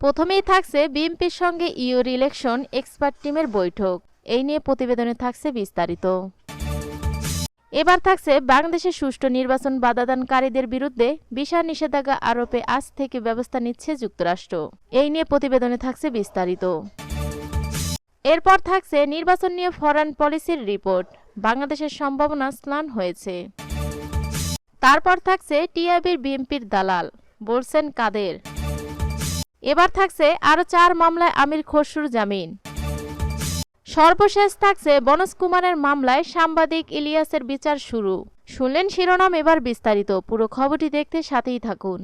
প্রথমেই থাকছে বিএনপির সঙ্গে ইউর ইলেকশন এক্সপার্ট টিমের বৈঠক। এই নিয়ে প্রতিবেদনে থাকছে বিস্তারিত। এবার থাকছে বাংলাদেশে সুষ্ঠু নির্বাচন বাধাদানকারীদের বিরুদ্ধে ভিসা নিষেধাজ্ঞা আরোপে আজ থেকে ব্যবস্থা নিচ্ছে যুক্তরাষ্ট্র। এই নিয়ে প্রতিবেদনে থাকছে বিস্তারিত। এরপর থাকছে নির্বাচন নিয়ে ফরেন পলিসির রিপোর্ট, বাংলাদেশের সম্ভাবনা স্নান হয়েছে। তারপর থাকছে টিআইবির বিএনপির দালাল বলছেন কাদের। এবার থাকছে আরো 4 মামলায় আমির খসরুর জামিন। সর্বশেষ থাকছে বনজ কুমারের মামলায় সাংবাদিক ইলিয়াসের বিচার শুরু। শুনলেন শিরোনাম, এবার বিস্তারিত। পুরো খবরটি দেখতে সাথেই থাকুন।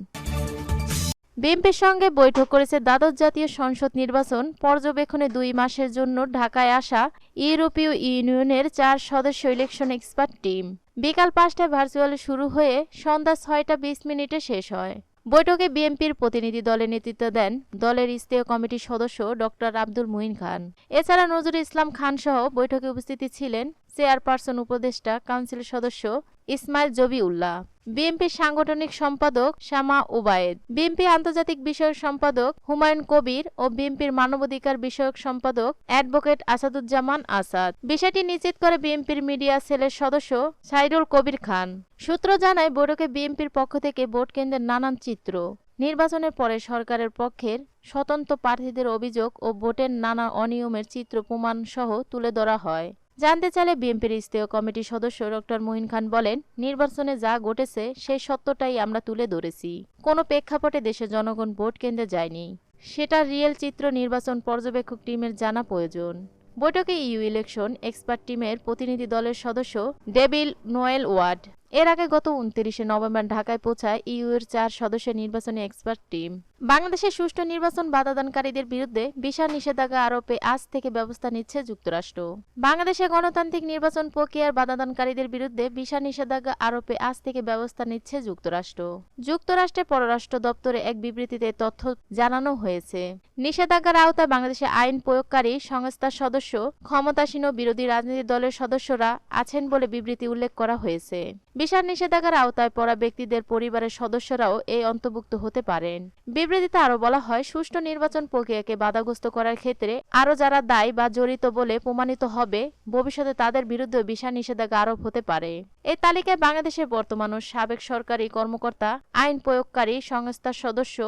বিএনপির সঙ্গে বৈঠক করেছে দ্বাদশ জাতীয় সংসদ নির্বাচন পর্যবেক্ষণে 2 মাসের জন্য ঢাকায় আসা ইউরোপীয় ইউনিয়নের 4 সদস্য ইলেকশন এক্সপার্ট টিম। বিকাল 5টায় ভার্চুয়ালি শুরু হয়ে সন্ধ্যা 6টা 20 মিনিটে শেষ হয়। বৈঠকে বিএনপির প্রতিনিধি দলের নেতৃত্ব দেন দলের স্থায়ী কমিটির সদস্য ডক্টর আব্দুল মুহিন খান। এছাড়া নজরুল ইসলাম খান সহ বৈঠকে উপস্থিত ছিলেন চেয়ারপারসন উপদেষ্টা কাউন্সিল সদস্য ইসমাইল জবিউল্লাহ, বিএনপির সাংগঠনিক সম্পাদক শামা ওবায়েদ, বিএনপি আন্তর্জাতিক বিষয়ক সম্পাদক হুমায়ুন কবির ও বিএনপির মানবাধিকার বিষয়ক সম্পাদক অ্যাডভোকেট আসাদুজ্জামান আসাদ। বিষয়টি নিশ্চিত করে বিএনপির মিডিয়া সেলের সদস্য সাইদুল কবির খান। সূত্র জানায়, বৈঠকে বিএনপির পক্ষ থেকে ভোট কেন্দ্রের নানান চিত্র, নির্বাচনের পরে সরকারের পক্ষের স্বতন্ত্র প্রার্থীদের অভিযোগ ও ভোটের নানা অনিয়মের চিত্র প্রমাণ সহ তুলে ধরা হয়। জানতে চাইলে বিএনপির স্থায়ী কমিটির সদস্য ডক্টর মুহিন খান বলেন, নির্বাচনে যা ঘটেছে সেই সত্যটাই আমরা তুলে ধরেছি। কোনো প্রেক্ষাপটে দেশের জনগণ ভোট কেন্দ্রে যায়নি, সেটা রিয়েল চিত্র নির্বাচন পর্যবেক্ষক টিমের জানা প্রয়োজন। বৈঠকে ইউ ইলেকশন এক্সপার্ট টিমের প্রতিনিধি দলের সদস্য ডেভিল নোয়েল ওয়ার্ড। এর আগে গত 29 নভেম্বর ঢাকায় পৌঁছায় ইউএর 4 সদস্যের নির্বাচনী এক্সপার্ট টিম। বাংলাদেশের সুষ্ঠু নির্বাচন বাধাদানকারীদের বিরুদ্ধে ভিসা নিষেধাজ্ঞা আরোপে আজ থেকে ব্যবস্থা নিচ্ছে যুক্তরাষ্ট্র। বাংলাদেশে গণতান্ত্রিক নির্বাচন প্রক্রিয়ার বাধাদানকারীদের বিরুদ্ধে ভিসা নিষেধাজ্ঞা আরোপে আজ থেকে ব্যবস্থা নিচ্ছে যুক্তরাষ্ট্র। যুক্তরাষ্ট্রের পররাষ্ট্র দপ্তরে এক বিবৃতিতে তথ্য জানানো হয়েছে। নিষেধাজ্ঞার আওতায় বাংলাদেশের আইন প্রয়োগকারী সংস্থার সদস্য, ক্ষমতাসীন ও বিরোধী রাজনৈতিক দলের সদস্যরা আছেন বলে বিবৃতি উল্লেখ করা হয়েছে। ভিসা নিষেধাজ্ঞার আওতায় পড়া ব্যক্তিদের পরিবারের সদস্যরাও এই অন্তর্ভুক্ত হতে পারেন। বিবৃতিতে আরো বলা হয়, সুষ্ঠু নির্বাচন প্রক্রিয়াকে বাধাগ্রস্ত করার ক্ষেত্রে আরো যারা দায়ী বা জড়িত বলে প্রমাণিত হবে, ভবিষ্যতে তাদের বিরুদ্ধে ভিসা নিষেধাজ্ঞা আরোপ হতে পারে। এই তালিকায় বাংলাদেশের বর্তমান ও সাবেক সরকারি কর্মকর্তা, আইন প্রয়োগকারী সংস্থার সদস্য,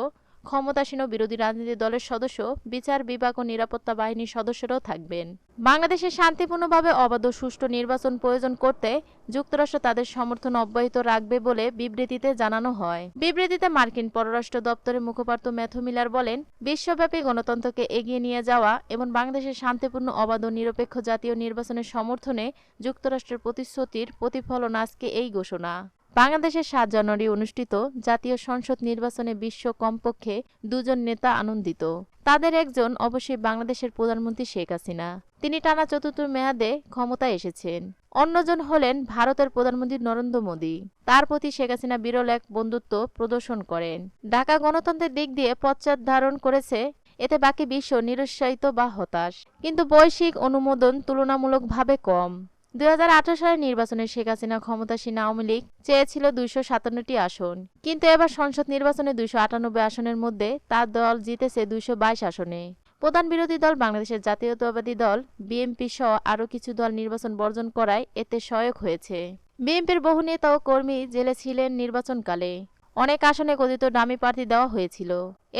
ক্ষমতাসীন ও বিরোধী রাজনৈতিক দলের সদস্য, বিচার বিভাগ ও নিরাপত্তা বাহিনীর সদস্যরাও থাকবেন। বাংলাদেশে শান্তিপূর্ণভাবে অবাধ ও সুষ্ঠু নির্বাচন প্রয়োজন করতে যুক্তরাষ্ট্র তাদের সমর্থন অব্যাহত রাখবে বলে বিবৃতিতে জানানো হয়। বিবৃতিতে মার্কিন পররাষ্ট্র দপ্তরের মুখপাত্র ম্যাথু মিলার বলেন, বিশ্বব্যাপী গণতন্ত্রকে এগিয়ে নিয়ে যাওয়া এবং বাংলাদেশের শান্তিপূর্ণ, অবাধ ও নিরপেক্ষ জাতীয় নির্বাচনের সমর্থনে যুক্তরাষ্ট্রের প্রতিশ্রুতির প্রতিফলন আজকে এই ঘোষণা। বাংলাদেশের 7 জানুয়ারি অনুষ্ঠিত জাতীয় সংসদ নির্বাচনে বিশ্ব কমপক্ষে 2 জন নেতা আনন্দিত। তাদের একজন অবশ্যই বাংলাদেশের প্রধানমন্ত্রী শেখ হাসিনা। তিনি টানা 4র্থ মেয়াদে ক্ষমতায় এসেছেন। অন্যজন হলেন ভারতের প্রধানমন্ত্রী নরেন্দ্র মোদী। তার প্রতি শেখ হাসিনা বিরল এক বন্ধুত্ব প্রদর্শন করেন। ঢাকা গণতন্ত্রের দিক দিয়ে পশ্চাৎ ধারণ করেছে, এতে বাকি বিশ্ব নিরুৎসাহিত বা হতাশ। কিন্তু বৈশ্বিক অনুমোদন তুলনামূলকভাবে কম। 2018 সালের নির্বাচনে শেখ হাসিনা ক্ষমতাসীন আওয়ামী লীগ চেয়েছিল 257টি আসন, কিন্তু এবার সংসদ নির্বাচনে 298 আসনের মধ্যে তার দল জিতেছে 222 আসনে। প্রধান বিরোধী দল বাংলাদেশের জাতীয়তাবাদী দল বিএনপি সহ আরও কিছু দল নির্বাচন বর্জন করায় এতে সহায়ক হয়েছে। বিএনপির বহু নেতা ও কর্মী জেলে ছিলেন নির্বাচনকালে। অনেক আসনে কথিত ডামি প্রার্থী দেওয়া হয়েছিল।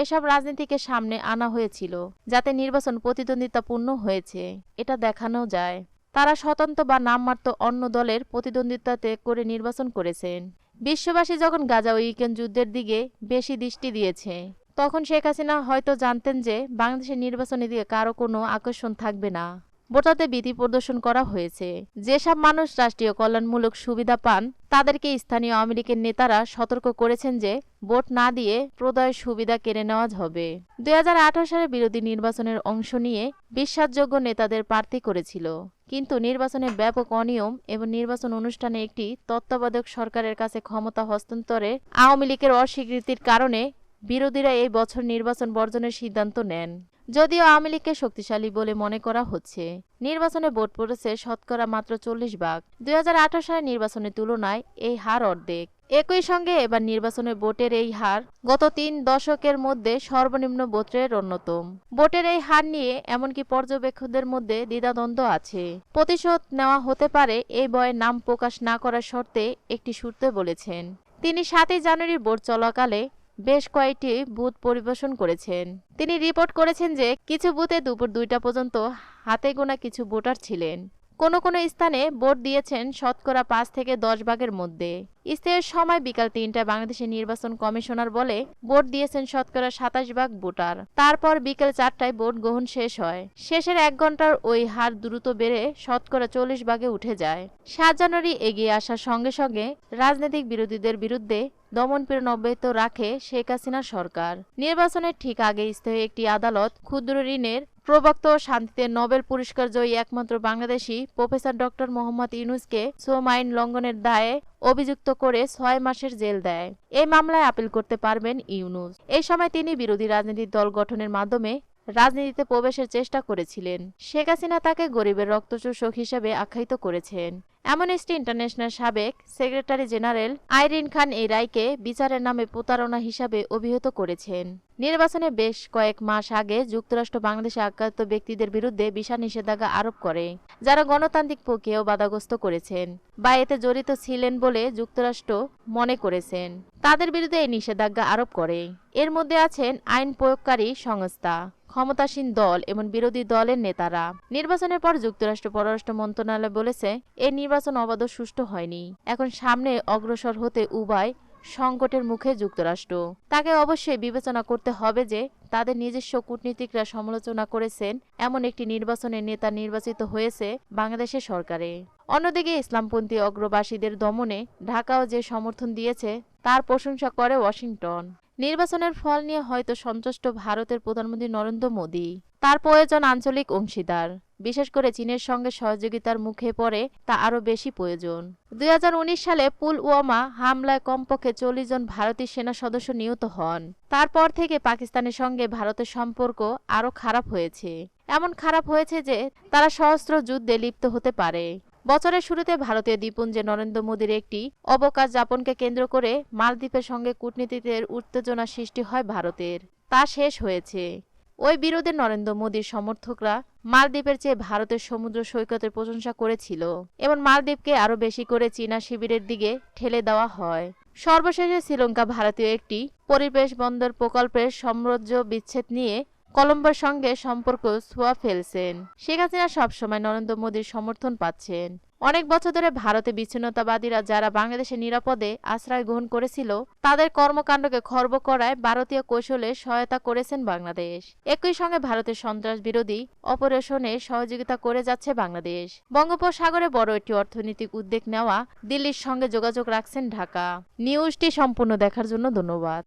এসব রাজনীতিকে সামনে আনা হয়েছিল যাতে নির্বাচন প্রতিদ্বন্দ্বিতাপূর্ণ হয়েছে এটা দেখানো যায়। তারা স্বতন্ত্র বা নামমাত্র অন্য দলের প্রতিদ্বন্দ্বিতাতে করে নির্বাচন করেছেন। বিশ্ববাসী যখন গাজা ও ইউক্রেন যুদ্ধের দিকে বেশি দৃষ্টি দিয়েছে, তখন শেখ হাসিনা হয়তো জানতেন যে বাংলাদেশের নির্বাচনের দিকে কারো কোনো আকর্ষণ থাকবে না। ভোটারদের ভীতি প্রদর্শন করা হয়েছে। যেসব মানুষ রাষ্ট্রীয় কল্যাণমূলক সুবিধা পান, তাদেরকে স্থানীয় আওয়ামী লীগের নেতারা সতর্ক করেছেন যে ভোট না দিয়ে প্রদয় সুবিধা কেড়ে নেওয়া হবে। 2018 সালে বিরোধী নির্বাচনের অংশ নিয়ে বিশ্বাসযোগ্য নেতাদের প্রার্থী করেছিল, কিন্তু নির্বাচনে ব্যাপক অনিয়ম এবং নির্বাচন অনুষ্ঠানে একটি তত্ত্বাবধায়ক সরকারের কাছে ক্ষমতা হস্তান্তরে আওয়ামী লীগের অস্বীকৃতির কারণে বিরোধীরা এই বছর নির্বাচন বর্জনের সিদ্ধান্ত নেন। যদিও আওয়ামী লীগকে শক্তিশালী বলে মনে করা হচ্ছে। নির্বাচনে ভোট পড়েছে শতকরা মাত্র 40 ভাগ। 2018 সালের নির্বাচনের তুলনায় এই হার অর্ধেক। একই সঙ্গে এবার নির্বাচনে ভোটের এই হার গত 3 দশকের মধ্যে সর্বনিম্ন ভোটের অন্যতম। ভোটের এই হার নিয়ে এমনকি পর্যবেক্ষকদের মধ্যে দ্বিধাদ্বন্দ্ব আছে। প্রতিশোধ নেওয়া হতে পারে এই ভয়ে নাম প্রকাশ না করার শর্তে একটি সূত্রে বলেছেন। তিনি 7ই জানুয়ারির ভোট চলাকালে বেশ কয়েকটি বুথ পরিবেশন করেছেন। তিনি রিপোর্ট করেছেন যে কিছু বুথে দুপুর 2টা পর্যন্ত হাতে গোনা কিছু ভোটার ছিলেন। কোনো কোনো স্থানে ভোট দিয়েছেন শতকরা 5 থেকে 10 ভাগের মধ্যে। স্থানীয় সময় বিকাল 3টায় বাংলাদেশের নির্বাচন কমিশনার বলে ভোট দিয়েছেন শতকরা 27 ভাগ ভোটার। তারপর বিকেল 4টায় ভোট গ্রহণ শেষ হয়। শেষের 1 ঘন্টার ওই হার দ্রুত বেড়ে শতকরা 40 ভাগে উঠে যায়। 7 জানুয়ারি এগিয়ে আসার সঙ্গে সঙ্গে রাজনৈতিক বিরোধীদের বিরুদ্ধে দমনপীড়ন অব্যাহত রাখে শেখ হাসিনার সরকার। নির্বাচনের ঠিক আগে স্থায়ী একটি আদালত ক্ষুদ্র ঋণের প্রবক্তা ও শান্তিতে নোবেল পুরস্কার জয়ী একমাত্র বাংলাদেশি প্রফেসর ডক্টর মোহাম্মদ ইউনূসকে শ্রম আইন লঙ্ঘনের দায়ে অভিযুক্ত করে 6 মাসের জেল দেয়। এই মামলায় আপিল করতে পারবেন ইউনূস। এই সময় তিনি বিরোধী রাজনৈতিক দল গঠনের মাধ্যমে রাজনীতিতে প্রবেশের চেষ্টা করেছিলেন। শেখ হাসিনা তাকে গরিবের রক্তচোষক হিসেবে আখ্যায়িত করেছেন। অ্যামনেস্টি ইন্টারন্যাশনাল সাবেক সেক্রেটারি জেনারেল আইরিন খান এই রায়কে বিচারের নামে প্রতারণা হিসাবে অভিহিত করেছেন। নির্বাচনে বেশ কয়েক মাস আগে যুক্তরাষ্ট্র বাংলাদেশে আক্রান্ত ব্যক্তিদের বিরুদ্ধে ভিসা নিষেধাজ্ঞা আরোপ করে, যারা গণতান্ত্রিক প্রক্রিয়াও বাধাগ্রস্ত করেছেন বা এতে জড়িত ছিলেন বলে যুক্তরাষ্ট্র মনে করেছেন। তাদের বিরুদ্ধে এই নিষেধাজ্ঞা আরোপ করে। এর মধ্যে আছেন আইন প্রয়োগকারী সংস্থা, ক্ষমতাসীন দল এবং বিরোধী দলের নেতারা। নির্বাচনের পর যুক্তরাষ্ট্র পররাষ্ট্র মন্ত্রণালয় বলেছে এই নির্বাচন অবাধ ও সুষ্ঠু হয়নি। এখন সামনে অগ্রসর হতে উভয় সংকটের মুখে যুক্তরাষ্ট্র। তাকে অবশ্যই বিবেচনা করতে হবে যে তাদের নিজস্ব কূটনীতিকরা সমালোচনা করেছেন এমন একটি নির্বাচনের নেতা নির্বাচিত হয়েছে বাংলাদেশের সরকারে। অন্যদিকে ইসলামপন্থী অগ্রবাসীদের দমনে ঢাকাও যে সমর্থন দিয়েছে তার প্রশংসা করে ওয়াশিংটন। নির্বাচনের ফল নিয়ে হয়তো সন্তুষ্ট ভারতের প্রধানমন্ত্রী নরেন্দ্র মোদী। তার প্রয়োজন আঞ্চলিক অংশীদার, বিশেষ করে চীনের সঙ্গে সহযোগিতার মুখে পড়ে তা আরও বেশি প্রয়োজন। 2019 সালে পুলওয়ামা হামলায় কমপক্ষে 40 জন ভারতীয় সেনা সদস্য নিহত হন। তারপর থেকে পাকিস্তানের সঙ্গে ভারতের সম্পর্ক আরও খারাপ হয়েছে। এমন খারাপ হয়েছে যে তারা সশস্ত্র যুদ্ধে লিপ্ত হতে পারে। বছরের শুরুতে ভারতীয় দ্বীপপুঞ্জে নরেন্দ্র মোদীর একটি অবকাশ যাপনকে কেন্দ্র করে মালদ্বীপের সঙ্গে কূটনীতিতে উত্তেজনা সৃষ্টি হয় ভারতের। তা শেষ হয়েছে। ওই বিরোধে নরেন্দ্র মোদীর সমর্থকরা মালদ্বীপের চেয়ে ভারতের সমুদ্র সৈকতের প্রশংসা করেছিল এবং মালদ্বীপকে আরও বেশি করে চীনা শিবিরের দিকে ঠেলে দেওয়া হয়। সর্বশেষে শ্রীলঙ্কা ভারতীয় একটি পরিবেশ বন্দর প্রকল্পের সাম্রাজ্য বিচ্ছেদ নিয়ে কলম্বোর সঙ্গে সম্পর্ক ছোঁয়া ফেলছেন। শেখ হাসিনা সবসময় নরেন্দ্র মোদীর সমর্থন পাচ্ছেন। অনেক বছর ধরে ভারতে বিচ্ছিন্নতাবাদীরা যারা বাংলাদেশে নিরাপদে আশ্রয় গ্রহণ করেছিল তাদের কর্মকাণ্ডকে খর্ব করায় ভারতীয় কৌশলে সহায়তা করেছেন বাংলাদেশ। একই সঙ্গে ভারতের সন্ত্রাস বিরোধী অপারেশনে সহযোগিতা করে যাচ্ছে বাংলাদেশ। বঙ্গোপসাগরে বড় একটি অর্থনৈতিক উদ্যোগ নেওয়া দিল্লির সঙ্গে যোগাযোগ রাখছেন ঢাকা। নিউজটি সম্পূর্ণ দেখার জন্য ধন্যবাদ।